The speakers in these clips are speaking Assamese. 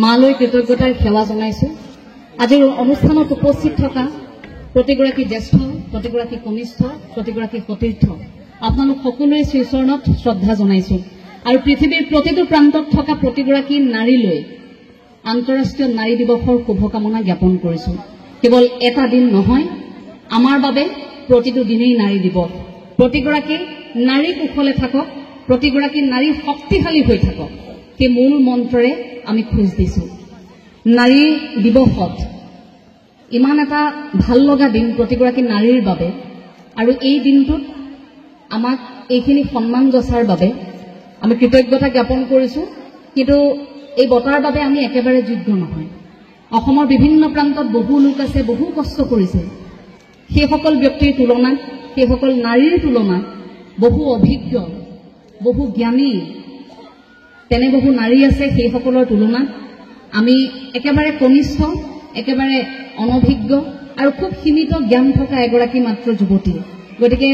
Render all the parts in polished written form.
মালৈ কৃতজ্ঞতাৰ সেৱা জনাইছো। আজিৰ অনুষ্ঠানত উপস্থিত থকা প্ৰতিগৰাকী জ্যেষ্ঠ, প্ৰতিগৰাকী কনিষ্ঠ, প্ৰতিগৰাকী সতীৰ্থ, আপোনালোক সকলোৰে শ্ৰীচৰণত শ্ৰদ্ধা জনাইছো। আৰু পৃথিৱীৰ প্ৰতিটো প্ৰান্তত থকা প্ৰতিগৰাকী নাৰীলৈ আন্তঃৰাষ্ট্ৰীয় নাৰী দিৱসৰ শুভকামনা জ্ঞাপন কৰিছো। কেৱল এটা দিন নহয়, আমাৰ বাবে প্ৰতিটো দিনেই নাৰী দিৱস। প্ৰতিগৰাকী নাৰী কুশলে থাকক, প্ৰতিগৰাকী নাৰী শক্তিশালী হৈ থাকক, সেই মূল মন্ত্ৰৰে আমি খোজ দিছো। নাৰী দিৱসত ইমান এটা ভাল লগা দিন প্ৰতিগৰাকী নাৰীৰ বাবে, আৰু এই দিনটোত আমাক এইখিনি সন্মান যচাৰ বাবে আমি কৃতজ্ঞতা জ্ঞাপন কৰিছো। কিন্তু এই বঁটাৰ বাবে আমি একেবাৰে যোগ্য নহয়। অসমৰ বিভিন্ন প্ৰান্তত বহু লোক আছে, বহু কষ্ট কৰিছে। সেইসকল ব্যক্তিৰ তুলনাত, সেইসকল নাৰীৰ তুলনাত বহু অভিজ্ঞ, বহু জ্ঞানী তেনে বহু নাৰী আছে। সেইসকলৰ তুলনাত আমি একেবাৰে কনিষ্ঠ, একেবাৰে অনভিজ্ঞ আৰু খুব সীমিত জ্ঞান থকা এগৰাকী মাত্ৰ যুৱতী। গতিকে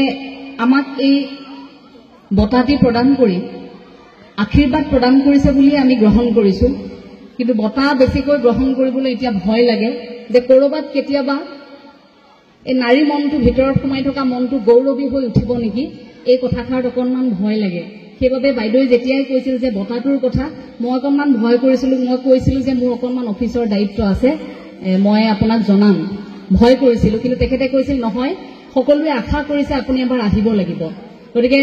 আমাক এই বঁটাটি প্ৰদান কৰি আশীৰ্বাদ প্ৰদান কৰিছে বুলিয়ে আমি গ্ৰহণ কৰিছো। কিন্তু বঁটা বেছিকৈ গ্ৰহণ কৰিবলৈ এতিয়া ভয় লাগে যে ক'ৰবাত কেতিয়াবা এই নাৰী মনটো, ভিতৰত সোমাই থকা মনটো গৌৰৱী হৈ উঠিব নেকি, এই কথাষাৰত অকণমান ভয় লাগে। সেইবাবে বাইদেৱে যেতিয়াই কৈছিল যে বঁটাটোৰ কথা, মই অকণমান ভয় কৰিছিলো। মই কৈছিলো যে মোৰ অকণমান অফিচৰ দায়িত্ব আছে, মই আপোনাক জনাম, ভয় কৰিছিলো। কিন্তু তেখেতে কৈছিল নহয়, সকলোৱে আশা কৰিছে আপুনি এবাৰ আহিব লাগিব। গতিকে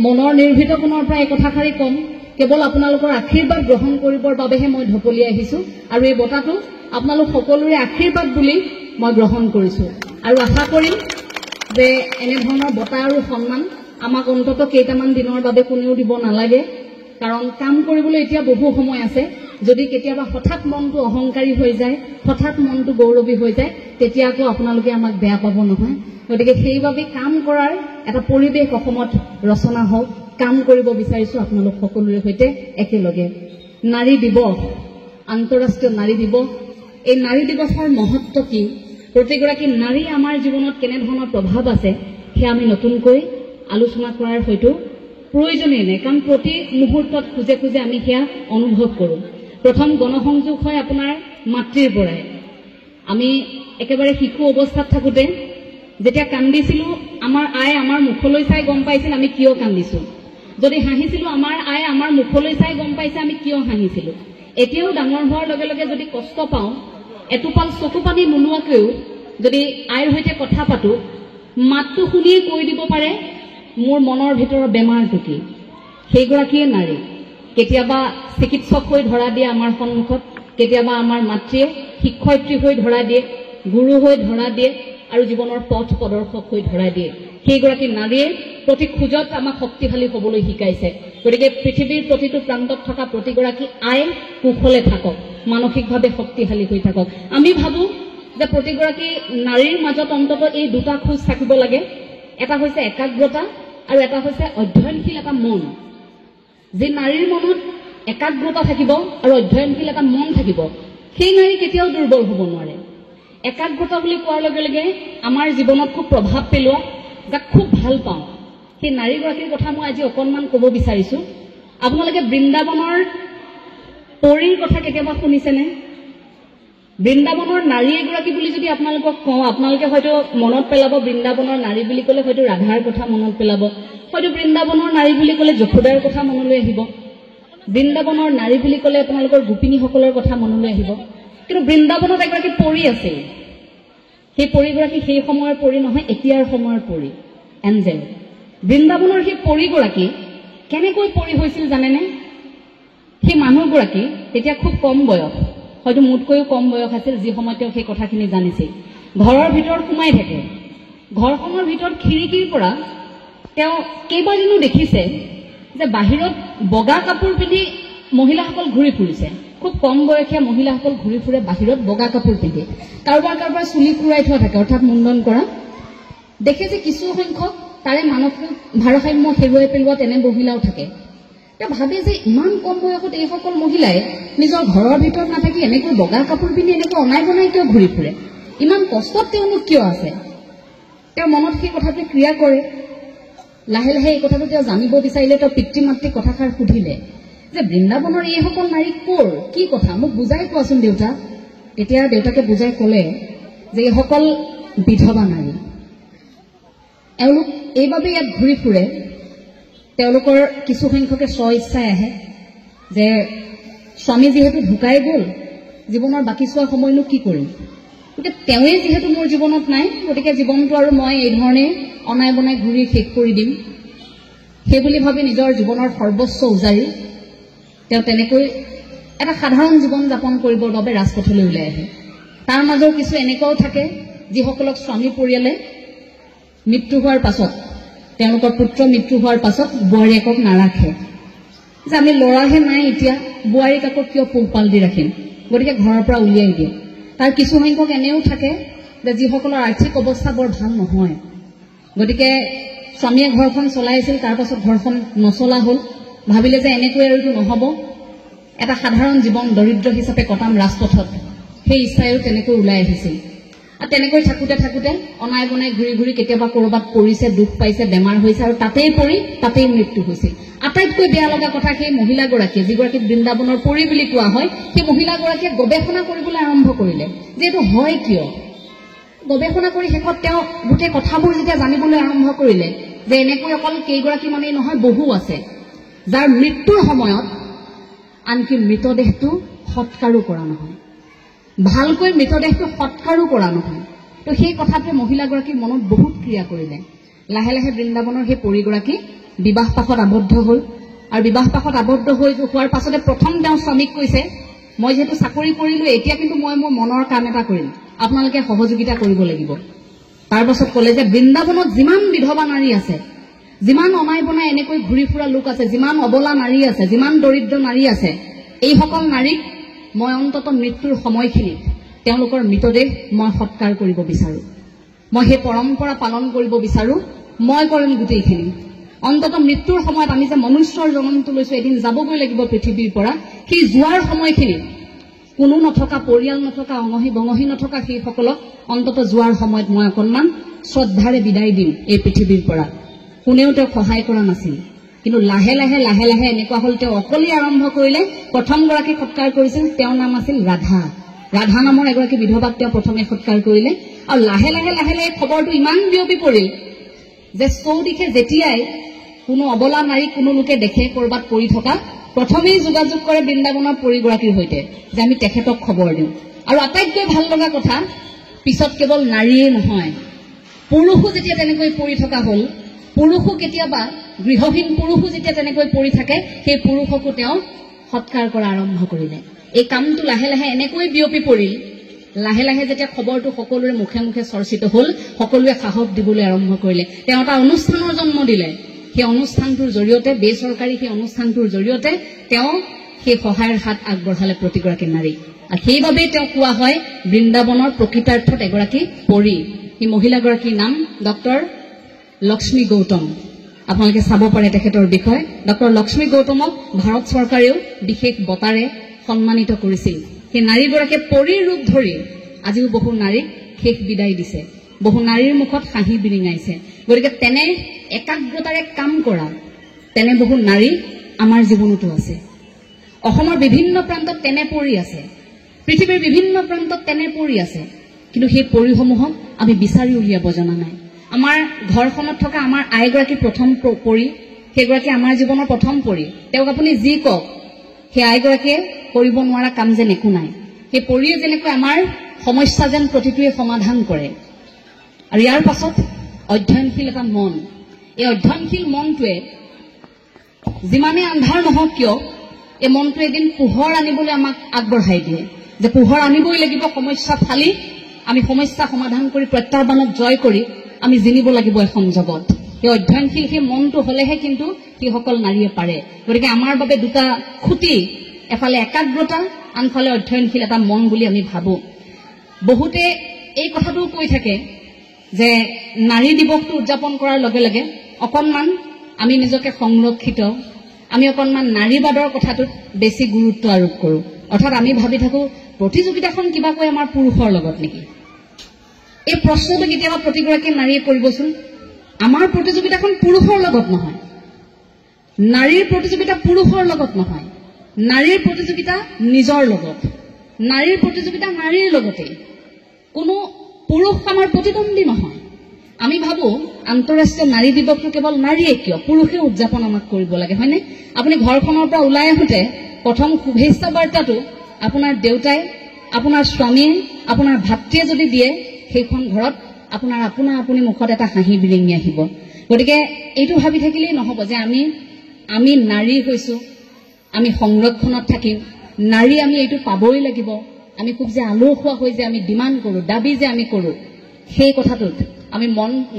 মনৰ নিৰ্ভীত কোণৰ পৰা এই কথাষাৰি কম, কেৱল আপোনালোকৰ আশীৰ্বাদ গ্ৰহণ কৰিবৰ বাবেহে মই ঢপলি আহিছো। আৰু এই বঁটাটো আপোনালোক সকলোৰে আশীৰ্বাদ বুলি মই গ্ৰহণ কৰিছো। আৰু আশা কৰিম যে এনেধৰণৰ বঁটা আৰু সন্মান আমাক অন্তত কেইটামান দিনৰ বাবে কোনেও দিব নালাগে। কাৰণ কাম কৰিবলৈ এতিয়া বহু সময় আছে। যদি কেতিয়াবা হঠাৎ মনটো অহংকাৰী হৈ যায়, হঠাৎ মনটো গৌৰৱী হৈ যায়, তেতিয়া আকৌ আপোনালোকে আমাক বেয়া পাব নহয়। গতিকে সেইবাবে কাম কৰাৰ এটা পৰিৱেশ অসমত ৰচনা হওক, কাম কৰিব বিচাৰিছো আপোনালোক সকলোৰে সৈতে একেলগে। নাৰী দিৱস, আন্তঃৰাষ্ট্ৰীয় নাৰী দিৱস, এই নাৰী দিৱসৰ মহত্ব কি, প্ৰতিগৰাকী নাৰী আমাৰ জীৱনত কেনেধৰণৰ প্ৰভাৱ আছে, সেয়া আমি নতুনকৈ আলোচনা কৰাৰ হয়তো প্ৰয়োজনেই নাই। কাৰণ প্ৰতি মুহূৰ্তত খোজে খোজে আমি সেয়া অনুভৱ কৰোঁ। প্ৰথম গণসংযোগ হয় আপোনাৰ মাতৃৰ পৰাই। আমি একেবাৰে শিশু অৱস্থাত থাকোঁতে যেতিয়া কান্দিছিলো, আমাৰ আই আমাৰ মুখলৈ চাই গম পাইছিল আমি কিয় কান্দিছো। যদি হাঁহিছিলো, আমাৰ আই আমাৰ মুখলৈ চাই গম পাইছে আমি কিয় হাঁহিছিলো। এতিয়াও ডাঙৰ হোৱাৰ লগে লগে যদি কষ্ট পাওঁ, এটোপাল চকু পানী নোলোৱাকৈও যদি আইৰ সৈতে কথা পাতো, মাতটো শুনিয়ে কৈ দিব পাৰে মোৰ মনৰ ভিতৰৰ বেমাৰটো কি। সেইগৰাকীয়ে নাৰী। কেতিয়াবা চিকিৎসক হৈ ধৰা দিয়ে আমাৰ সন্মুখত, কেতিয়াবা আমাৰ মাতৃয়ে শিক্ষয়িত্ৰী হৈ ধৰা দিয়ে, গুৰু হৈ ধৰা দিয়ে, আৰু জীৱনৰ পথ প্ৰদৰ্শক হৈ ধৰা দিয়ে। সেইগৰাকী নাৰীয়ে প্ৰতি খোজত আমাক শক্তিশালী হ'বলৈ শিকাইছে। গতিকে পৃথিৱীৰ প্ৰতিটো প্ৰান্তত থকা প্ৰতিগৰাকী আই কুশলে থাকক, মানসিকভাৱে শক্তিশালী হৈ থাকক। আমি ভাবো যে প্ৰতিগৰাকী নাৰীৰ মাজত অন্তত এই দুটা খোজ থাকিব লাগে। এটা হৈছে একাগ্ৰতা আৰু এটা হৈছে অধ্যয়নশীল এটা মন। যে নাৰীৰ মনত একাগ্ৰতা থাকিব আৰু অধ্যয়নশীল এটা মন থাকিব, সেই নাৰী কেতিয়াও দুৰ্বল হ'ব নোৱাৰে। একাগ্ৰতা বুলি কোৱাৰ লগে লগে আমাৰ জীৱনত খুব প্ৰভাৱ পেলোৱা, যাক খুব ভাল পাওঁ, সেই নাৰীগৰাকীৰ কথা মই আজি অকণমান ক'ব বিচাৰিছো। আপোনালোকে বৃন্দাবনৰ পৰীৰ কথা কেতিয়াবা শুনিছেনে? বৃন্দাবনৰ নাৰী এগৰাকী বুলি যদি আপোনালোকক কওঁ, আপোনালোকে হয়তো মনত পেলাব, বৃন্দাবনৰ নাৰী বুলি ক'লে হয়তো ৰাধাৰ কথা মনত পেলাব, হয়তো বৃন্দাবনৰ নাৰী বুলি ক'লে যশোদাৰ কথা মনলৈ আহিব, বৃন্দাবনৰ নাৰী বুলি ক'লে আপোনালোকৰ গোপিনীসকলৰ কথা মনলৈ আহিব। কিন্তু বৃন্দাবনত এগৰাকী পৰী আছিল। সেই পৰীগৰাকী সেই সময়ৰ পৰী নহয়, এতিয়াৰ সময়ৰ পৰী, এঞ্জেল। বৃন্দাবনৰ সেই পৰীগৰাকী কেনেকৈ পৰী হৈছিল জানেনে? সেই মানুহগৰাকী তেতিয়া খুব কম বয়স, হয়তো মোতকৈও কম বয়স আছিল যি সময়ত তেওঁ সেই কথাখিনি জানিছিল। ঘৰৰ ভিতৰত সোমাই থাকে। ঘৰখনৰ ভিতৰত খিৰিকীৰ পৰা তেওঁ কেইবাদিনো দেখিছে যে বাহিৰত বগা কাপোৰ পিন্ধি মহিলাসকল ঘূৰি ফুৰিছে। খুব কম বয়সীয়া মহিলাসকল ঘূৰি ফুৰে বাহিৰত বগা কাপোৰ পিন্ধি, কাৰোবাৰ কাৰোবাৰ চুলি খুৰাই থোৱা থাকে, অৰ্থাৎ মুণ্ডন কৰা। দেখে যে কিছু সংখ্যক তাৰে মানসিক ভাৰসাম্য হেৰুৱাই পেলোৱা তেনে মহিলাও থাকে। তেওঁ ভাবে যে ইমান কম বয়সত এইসকল মহিলাই নিজৰ ঘৰৰ ভিতৰত নাথাকি এনেকৈ বগা কাপোৰ পিন্ধি এনেকৈ অনাই বনাই কিয় ঘূৰি ফুৰে, ইমান কষ্টত তেওঁলোক কিয় আছে। তেওঁ মনত সেই কথাটো ক্ৰিয়া কৰে। লাহে লাহে এই কথাটো তেওঁ জানিব বিচাৰিলে। তেওঁ পিতৃ মাতৃক কথাষাৰ সুধিলে যে বৃন্দাবনৰ এইসকল নাৰী কৰ, কি কথা মোক বুজাই কোৱাচোন দেউতা। তেতিয়া দেউতাকে বুজাই ক'লে যে এইসকল বিধৱা নাৰী, এওঁলোক এইবাবে ইয়াত ঘূৰি ফুৰে, তেওঁলোকৰ কিছু সংখ্যকে স্ব ইচ্ছাই আহে যে স্বামী যিহেতু ঢুকাই গ'ল, জীৱনৰ বাকী চোৱা সময়নো কি কৰিম, গতিকে তেওঁৱেই যিহেতু মোৰ জীৱনত নাই, গতিকে জীৱনটো আৰু মই এই ধৰণে অনাই বনাই ঘূৰি শেষ কৰি দিম, সেইবুলি ভাবি নিজৰ জীৱনৰ সৰ্বস্ব উজাৰি তেওঁ তেনেকৈ এটা সাধাৰণ জীৱন যাপন কৰিবৰ বাবে ৰাজপথলৈ ওলাই আহে। তাৰ মাজৰ কিছু এনেকুৱাও থাকে যিসকলক স্বামী পৰিয়ালে মৃত্যু হোৱাৰ পাছত, তেওঁলোকৰ পুত্ৰ মৃত্যু হোৱাৰ পাছত বোৱাৰীয়েকক নাৰাখে, যে আমি ল'ৰাহে নাই এতিয়া, বোৱাৰীক আকৌ কিয় পোহপাল দি ৰাখিম, গতিকে ঘৰৰ পৰা উলিয়াই দিয়ে। তাৰ কিছু সংখ্যক এনেও থাকে যে যিসকলৰ আৰ্থিক অৱস্থা বৰ ভাল নহয়, গতিকে স্বামীয়ে ঘৰখন চলাইছিল, তাৰ পাছত ঘৰখন নচলা হ'ল, ভাবিলে যে এনেকৈ আৰু এইটো নহ'ব, এটা সাধাৰণ জীৱন দৰিদ্ৰ হিচাপে কটাম ৰাজপথত, সেই ইচ্ছাইও তেনেকৈ ওলাই আহিছিল। আৰু তেনেকৈ থাকোঁতে থাকোঁতে অনাই বনাই ঘূৰি ঘূৰি কেতিয়াবা ক'ৰবাত পৰিছে, দুখ পাইছে, বেমাৰ হৈছে, আৰু তাতেই পৰি তাতেই মৃত্যু হৈছিল। আটাইতকৈ বেয়া লগা কথা সেই মহিলাগৰাকীয়ে, যিগৰাকীক বৃন্দাবনৰ পৰী বুলি কোৱা হয়, সেই মহিলাগৰাকীয়ে গৱেষণা কৰিবলৈ আৰম্ভ কৰিলে যে এইটো হয় কিয়। গৱেষণা কৰি শেষত তেওঁ গোটেই কথাবোৰ যেতিয়া জানিবলৈ আৰম্ভ কৰিলে যে এনেকৈ অকল কেইগৰাকী মানেই নহয়, বহু আছে যাৰ মৃত্যুৰ সময়ত আনকি মৃতদেহটো সৎকাৰো কৰা নহয়, ভালকৈ মৃতদেহটো সৎকাৰো কৰা নহয়। তো সেই কথাটোৱে মহিলাগৰাকীৰ মনত বহুত ক্ৰিয়া কৰিলে। লাহে লাহে বৃন্দাবনৰ সেই পৰীগৰাকী বিবাহ পাশত আবদ্ধ হ'ল, আৰু বিবাহ পাশত আবদ্ধ হোৱাৰ পাছতে প্ৰথম তেওঁ স্বামীক কৈছে, মই যিহেতু চাকৰি কৰিলোঁ, এতিয়া কিন্তু মই মোৰ মনৰ কাম এটা কৰিম, আপোনালোকে সহযোগিতা কৰিব লাগিব। তাৰ পাছত ক'লে যে বৃন্দাবনত যিমান বিধৱা নাৰী আছে, যিমান অনাই বনাই এনেকৈ ঘূৰি ফুৰা লোক আছে, যিমান অবলা নাৰী আছে, যিমান দৰিদ্ৰ নাৰী আছে, এইসকল নাৰীক মই অন্তত মৃত্যুৰ সময়খিনিত তেওঁলোকৰ মৃতদেহ মই সৎকাৰ কৰিব বিচাৰোঁ, মই সেই পৰম্পৰা পালন কৰিব বিচাৰোঁ, মই কৰিম গোটেইখিনি। অন্তত মৃত্যুৰ সময়ত আমি যে মনুষ্যৰ জন্মটো লৈছোঁ, এদিন যাবগৈ লাগিব পৃথিৱীৰ পৰা, সেই যোৱাৰ সময়খিনিত কোনো নথকা, পৰিয়াল নথকা, অঙহী বঙহী নথকা সেইসকলক অন্তত যোৱাৰ সময়ত মই অকণমান শ্ৰদ্ধাৰে বিদায় দিম এই পৃথিৱীৰ পৰা। কোনেও তেওঁক সহায় কৰা নাছিল, কিন্তু লাহে লাহে লাহে লাহে এনেকুৱা হ'ল, তেওঁ অকলেই আৰম্ভ কৰিলে। প্ৰথমগৰাকী সৎকাৰ কৰিছিল, তেওঁৰ নাম আছিল ৰাধা। ৰাধা নামৰ এগৰাকী বিধৱাক তেওঁ প্ৰথমে সৎকাৰ কৰিলে, আৰু লাহে লাহে লাহে লাহে খবৰটো ইমান বিয়পি পৰিল যে চৌদিশে যেতিয়াই কোনো অবলা নাৰী কোনো লোকে দেখে ক'ৰবাত পৰি থকা, প্ৰথমেই যোগাযোগ কৰে বৃন্দাবনৰ পৰীগৰাকীৰ সৈতে যে আমি তেখেতক খবৰ দিওঁ। আৰু আটাইতকৈ ভাল লগা কথা, পিছত কেৱল নাৰীয়ে নহয়, পুৰুষো যেতিয়া তেনেকৈ পৰি থকা হ'ল, পুৰুষো কেতিয়াবা গৃহহীন পুৰুষো যেতিয়া তেনেকৈ পৰি থাকে, সেই পুৰুষকো তেওঁ সৎকাৰ কৰা আৰম্ভ কৰিলে। এই কামটো লাহে লাহে এনেকৈ বিয়পি পৰিল, লাহে লাহে যেতিয়া খবৰটো সকলোৰে মুখে মুখে চৰ্চিত হ'ল, সকলোৱে সাহস দিবলৈ আৰম্ভ কৰিলে। তেওঁ এটা অনুষ্ঠানৰ জন্ম দিলে, সেই অনুষ্ঠানটোৰ জৰিয়তে, বেচৰকাৰী সেই অনুষ্ঠানটোৰ জৰিয়তে তেওঁ সেই সহায়ৰ হাত আগবঢ়ালে প্ৰতিগৰাকী নাৰী। আৰু সেইবাবেই তেওঁ কোৱা হয় বৃন্দাবনৰ প্ৰকৃতাৰ্থত এগৰাকী পৰী। সেই মহিলাগৰাকীৰ নাম ডক্টৰ লক্ষ্মী গৌতম। আপোনালোকে চাব পাৰে তেখেতৰ বিষয়ে। ডক্টৰ লক্ষ্মী গৌতমক ভাৰত চৰকাৰেও বিশেষ বঁটাৰে সন্মানিত কৰিছিল। সেই নাৰীগৰাকীয়ে পৰীৰ ৰূপ ধৰি আজিও বহু নাৰীক শেষ বিদায় দিছে, বহু নাৰীৰ মুখত হাঁহি বিৰিঙাইছে। গতিকে তেনে একাগ্ৰতাৰে কাম কৰা তেনে বহু নাৰী আমাৰ জীৱনতো আছে। অসমৰ বিভিন্ন প্ৰান্তত তেনে পৰী আছে, পৃথিৱীৰ বিভিন্ন প্ৰান্তত তেনে পৰী আছে, কিন্তু সেই পৰীসমূহক আমি বিচাৰি উলিয়াব জনা নাই। আমাৰ ঘৰখনত থকা আমাৰ আইগৰাকী প্ৰথম পৰী, সেইগৰাকী আমাৰ জীৱনৰ প্ৰথম পৰী। তেওঁক আপুনি যি কওক, সেই আইগৰাকীয়ে কৰিব নোৱাৰা কাম যেন একো নাই। সেই পৰীয়ে যেনেকৈ আমাৰ সমস্যা যেন প্ৰতিটোৱে সমাধান কৰে। আৰু ইয়াৰ পাছত অধ্যয়নশীল এটা মন, এই অধ্যয়নশীল মনটোৱে যিমানেই আন্ধাৰ নহওক কিয়, এই মনটোৱে এদিন পোহৰ আনিবলৈ আমাক আগবঢ়াই দিয়ে, যে পোহৰ আনিবই লাগিব। সমস্যা ফালি আমি সমস্যা সমাধান কৰি, প্ৰত্যাহ্বানক জয় কৰি আমি জিনিব লাগিব এখন জগত। সেই অধ্যয়নশীল সেই মনটো হলেহে কিন্তু সেইসকল নাৰীয়ে পাৰে। গতিকে আমাৰ বাবে দুটা খুঁটি, এফালে একাগ্ৰতা, আনফালে অধ্যয়নশীল এটা মন বুলি আমি ভাবোঁ। বহুতে এই কথাটোও কৈ থাকে যে নাৰী দিৱসটো উদযাপন কৰাৰ লগে লগে অকণমান আমি নিজকে সংৰক্ষিত, আমি অকণমান নাৰীবাদৰ কথাটোত বেছি গুৰুত্ব আৰোপ কৰোঁ। অৰ্থাৎ আমি ভাবি থাকোঁ প্ৰতিযোগিতাখন কিবাকৈ আমাৰ পুৰুষৰ লগত নেকি। এই প্ৰশ্নটো কেতিয়াবা প্ৰতিগৰাকী নাৰীয়ে কৰিবচোন। আমাৰ প্ৰতিযোগিতাখন পুৰুষৰ লগত নহয়, নাৰীৰ প্ৰতিযোগিতা পুৰুষৰ লগত নহয়, নাৰীৰ প্ৰতিযোগিতা নিজৰ লগত, নাৰীৰ প্ৰতিযোগিতা নাৰীৰ লগতে, কোনো পুৰুষ আমাৰ প্ৰতিদ্বন্দ্বী নহয়। আমি ভাবো আন্তঃৰাষ্ট্ৰীয় নাৰী দিৱসটো কেৱল নাৰীয়ে কিয়, পুৰুষে উদযাপন আমাক কৰিব লাগে, হয়নে? আপুনি ঘৰখনৰ পৰা ওলাই আহোঁতে প্ৰথম শুভেচ্ছা বাৰ্তাটো আপোনাৰ দেউতাই, আপোনাৰ স্বামীয়ে, আপোনাৰ ভাতৃয়ে যদি দিয়ে, সেইখন ঘৰত আপোনাৰ আপুনি মুখত এটা হাঁহি বিৰিঙি আহিব। গতিকে এইটো ভাবি থাকিলেই নহ'ব যে আমি নাৰী হৈছো, আমি সংৰক্ষণত থাকিম, নাৰী আমি এইটো পাবই লাগিব, আমি খুব যে আলসুৱা হৈ যে আমি ডিমাণ্ড কৰোঁ, দাবী যে আমি কৰোঁ, সেই কথাটোত আমি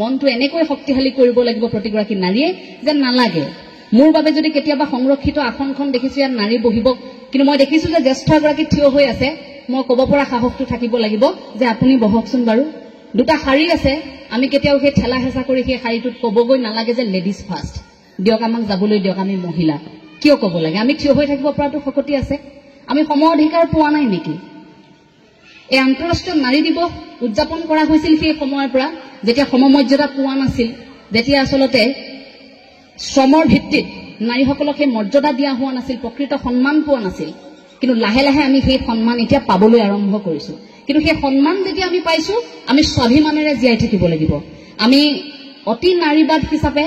মনটো এনেকৈ শক্তিশালী কৰিব লাগিব প্ৰতিগৰাকী নাৰীয়ে যে নালাগে। মোৰ বাবে যদি কেতিয়াবা সংৰক্ষিত আসনখন দেখিছো ইয়াত নাৰী বহিব, কিন্তু মই দেখিছো যে জ্যেষ্ঠ এগৰাকী থিয় হৈ আছে, মই ক'ব পৰা সাহসটো থাকিব লাগিব যে আপুনি বহকচোন বাৰু। দুটা শাৰী আছে, আমি কেতিয়াও সেই ঠেলা হেঁচা কৰি সেই শাৰীটোত ক'বগৈ নালাগে যে লেডিজ ফাৰ্ষ্ট, দিয়ক আমাক যাবলৈ দিয়ক, আমি মহিলা। কিয় ক'ব লাগে? আমি থিয় হৈ থাকিব পৰাটো শক্তি আছে। আমি সম অধিকাৰ পোৱা নাই নেকি? এই আন্তঃৰাষ্ট্ৰীয় নাৰী দিৱস উদযাপন কৰা হৈছিল সেই সময়ৰ পৰা যেতিয়া সমমৰ্যাদা পোৱা নাছিল, যেতিয়া আচলতে শ্ৰমৰ ভিত্তিত নাৰীসকলক সেই মৰ্যাদা দিয়া হোৱা নাছিল, প্ৰকৃত সন্মান পোৱা নাছিল। কিন্তু লাহে লাহে আমি সেই সন্মান এতিয়া পাবলৈ আৰম্ভ কৰিছো। কিন্তু সেই সন্মান যেতিয়া আমি পাইছো, আমি স্বাভিমানেৰে জীয়াই থাকিব লাগিব। আমি অতি নাৰীবাদ হিচাপে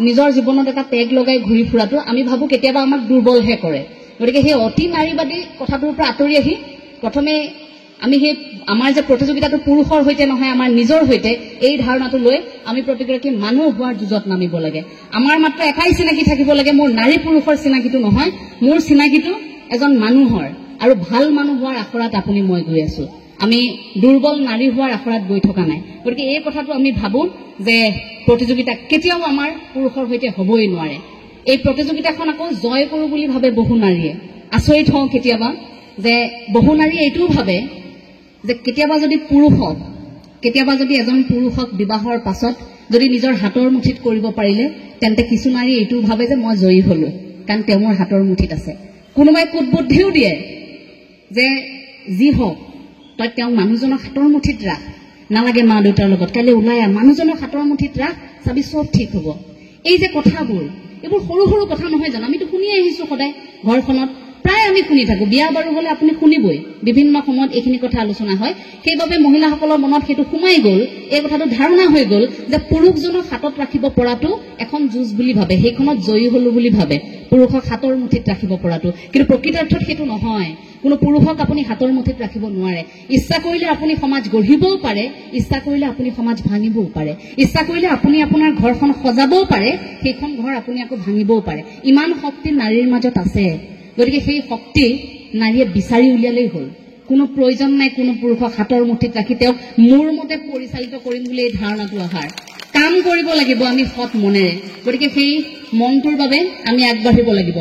নিজৰ জীৱনত এটা টেগ লগাই ঘূৰি ফুৰাটো আমি ভাবো কেতিয়াবা আমাক দুৰ্বলহে কৰে। গতিকে সেই অতি নাৰীবাদী কথাটোৰ পৰা আঁতৰি আহি প্ৰথমে আমি সেই আমাৰ যে প্ৰতিযোগিতাটো পুৰুষৰ সৈতে নহয়, আমাৰ নিজৰ সৈতে, এই ধাৰণাটো লৈ আমি প্ৰতিগৰাকী মানুহ হোৱাৰ যুঁজত নামিব লাগে। আমাৰ মাত্ৰ এটাই চিনাকি থাকিব লাগে, মোৰ নাৰী পুৰুষৰ চিনাকিটো নহয়, মোৰ চিনাকিটো এজন মানুহৰ, আৰু ভাল মানুহ হোৱাৰ আখৰাত আপুনি মই গৈ আছো। আমি দুৰ্বল নাৰী হোৱাৰ আখৰাত গৈ থকা নাই। গতিকে এই কথাটো আমি ভাবো যে প্ৰতিযোগিতা কেতিয়াও আমাৰ পুৰুষৰ সৈতে হ'বই নোৱাৰে। এই প্ৰতিযোগিতাখন আকৌ জয় কৰোঁ বুলি ভাবে বহু নাৰীয়ে। আচৰিত হওঁ কেতিয়াবা যে বহু নাৰীয়ে এইটোও ভাবে যে কেতিয়াবা যদি এজন পুৰুষক বিবাহৰ পাছত যদি নিজৰ হাতৰ মুঠিত কৰিব পাৰিলে, তেন্তে কিছু নাৰী এইটোও ভাবে যে মই জয়ী হলো, কাৰণ তেওঁ মোৰ হাতৰ মুঠিত আছে। কোনোবাই কুটবুদ্ধিও দিয়ে যে যি হওক তই তেওঁ মানুহজনক হাতৰ মুঠিত ৰাখ, নালাগে মা দেউতাৰ লগত কাইলৈ ওলাই আহ, মানুহজনক হাতৰ মুঠিত ৰাখ, চাবি চব ঠিক হ'ব। এই যে কথাবোৰ, এইবোৰ সৰু সৰু কথা নহয় জানো? আমিতো শুনি আহিছো সদায় ঘৰখনত, প্ৰায় আমি শুনি থাকো। বিয়া বাৰু হলে আপুনি শুনিবই, বিভিন্ন সময়ত এইখিনি কথা আলোচনা হয়। সেইবাবে মহিলাসকলৰ মনত সেইটো সোমাই গ'ল, এই কথাটো ধাৰণা হৈ গ'ল যে পুৰুষজনক হাতত ৰাখিব পৰাটো এখন যুঁজ বুলি ভাবে, সেইখনত জয়ী হলো বুলি ভাবে, পুৰুষক হাতৰ মুঠিত ৰাখিব পৰাটো। কিন্তু প্ৰকৃতাৰ্থত সেইটো নহয়। কোনো পুৰুষক আপুনি হাতৰ মুঠিত ৰাখিব নোৱাৰে। ইচ্ছা কৰিলে আপুনি সমাজ গঢ়িবও পাৰে, ইচ্ছা কৰিলে আপুনি সমাজ ভাঙিবও পাৰে, ইচ্ছা কৰিলে আপুনি আপোনাৰ ঘৰখন সজাবও পাৰে, সেইখন ঘৰ আপুনি আকৌ ভাঙিবও পাৰে। ইমান শক্তি নাৰীৰ মাজত আছে। গতিকে সেই শক্তি নাৰীয়ে বিচাৰি উলিয়ালেই হ'ল। কোনো প্ৰয়োজন নাই কোনো পুৰুষক হাতৰ মুঠিত ৰাখি তেওঁক মোৰ মতে পৰিচালিত কৰিম বুলি এই ধাৰণাটো অহাৰ। কাম কৰিব লাগিব আমি সৎ মনেৰে। গতিকে সেই মনটোৰ বাবে আমি আগবাঢ়িব লাগিব।